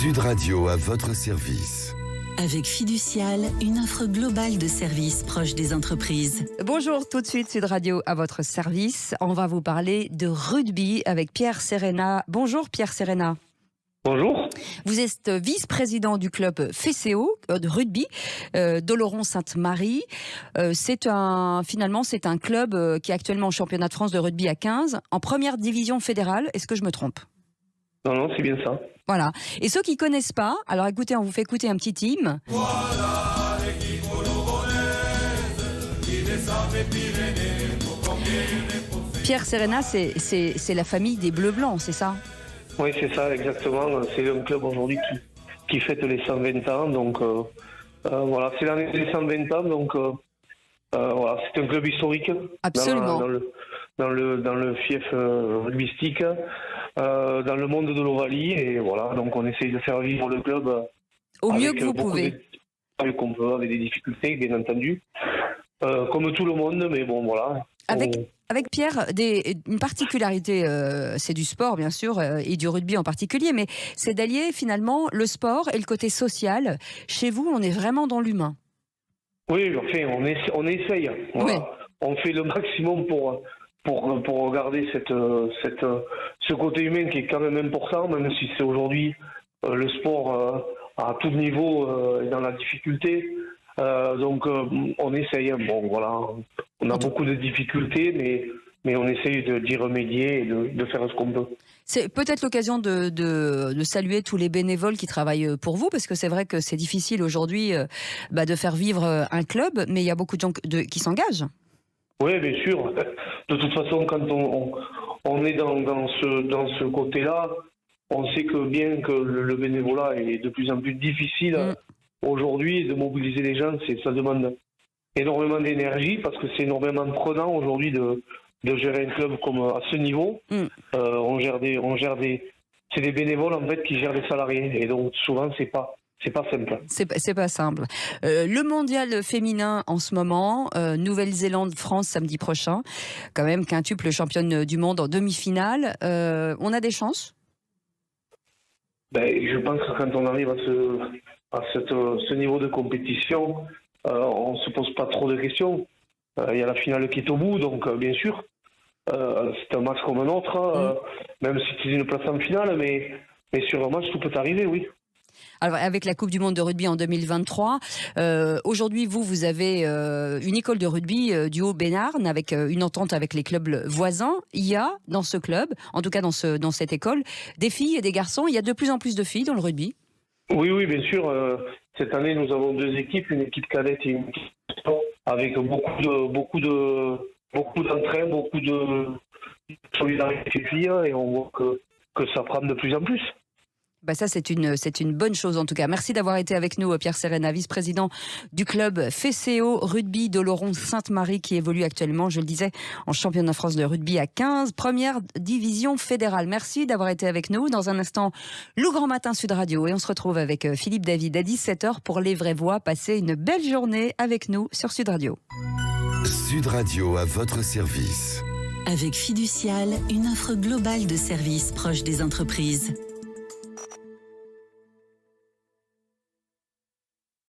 Sud Radio à votre service. Avec Fiducial, une offre globale de services proches des entreprises. Bonjour, tout de suite Sud Radio à votre service. On va vous parler de rugby avec Pierre Serena. Bonjour Pierre Serena. Bonjour. Vous êtes vice-président du club FCO de rugby d'Oloron-Sainte-Marie. C'est un club qui est actuellement au championnat de France de rugby à 15, en première division fédérale. Est-ce que je me trompe ? Non, c'est bien ça. Voilà. Et ceux qui ne connaissent pas, alors écoutez, on vous fait écouter un petit hymne. Voilà l'équipe oloronaise qui descend des Pyrénées pour conquérir les trophées. Pierre Serena, c'est la famille des Bleus-Blancs, c'est ça ? Oui, c'est ça, exactement. C'est un club aujourd'hui qui fête les 120 ans. Donc, voilà, c'est l'année des 120 ans. Donc, voilà, c'est un club historique. Absolument. Dans le fief rugbystique, dans le monde de l'Ovalie. Et voilà, donc on essaye de faire vivre le club au mieux que vous pouvez. Qu'on peut, avec des difficultés, bien entendu. Comme tout le monde, mais bon, voilà. Avec Pierre, une particularité, c'est du sport bien sûr, et du rugby en particulier, mais c'est d'allier finalement le sport et le côté social. Chez vous, on est vraiment dans l'humain. Oui, enfin, on essaye. Voilà. Oui. On fait le maximum pour regarder ce côté humain qui est quand même important, même si c'est aujourd'hui le sport à tout niveau est dans la difficulté. Donc on essaye. Bon, voilà, on a beaucoup de difficultés, mais on essaye d'y remédier et de faire ce qu'on peut. C'est peut-être l'occasion de saluer tous les bénévoles qui travaillent pour vous, parce que c'est vrai que c'est difficile aujourd'hui de faire vivre un club, mais il y a beaucoup de gens qui s'engagent. Oui, bien sûr. De toute façon, quand on est dans ce côté-là, on sait que bien que le bénévolat est de plus en plus difficile aujourd'hui, de mobiliser les gens, ça demande énormément d'énergie, parce que c'est énormément prenant aujourd'hui de gérer un club comme à ce niveau. C'est des bénévoles en fait qui gèrent des salariés, et donc souvent c'est pas simple. C'est pas simple. Le mondial féminin en ce moment, Nouvelle-Zélande, France samedi prochain, quand même quintuple championne du monde en demi-finale. On a des chances ? Je pense que quand on arrive à ce niveau de compétition, on se pose pas trop de questions. Il y a la finale qui est au bout, donc bien sûr, c'est un match comme un autre, même si c'est une place en finale, mais sur un match tout peut arriver, oui. Alors, avec la Coupe du Monde de rugby en 2023, aujourd'hui, vous avez une école de rugby du Haut-Béarn avec une entente avec les clubs voisins. Il y a dans ce club, en tout cas dans cette école, des filles et des garçons. Il y a de plus en plus de filles dans le rugby. Oui, bien sûr. Cette année, nous avons deux équipes, une équipe cadette et une équipe avec beaucoup d'entrain, beaucoup de solidarité filles, et on voit que ça prend de plus en plus. Ça, c'est une bonne chose en tout cas. Merci d'avoir été avec nous, Pierre Serena, vice-président du club FCO Rugby d'Oloron-Sainte-Marie, qui évolue actuellement, je le disais, en championnat de France de rugby à 15, première division fédérale. Merci d'avoir été avec nous. Dans un instant, le Grand Matin Sud Radio, et on se retrouve avec Philippe David à 17h pour Les Vraies Voix. Passez une belle journée avec nous sur Sud Radio. Sud Radio à votre service. Avec Fiducial, une offre globale de services proches des entreprises.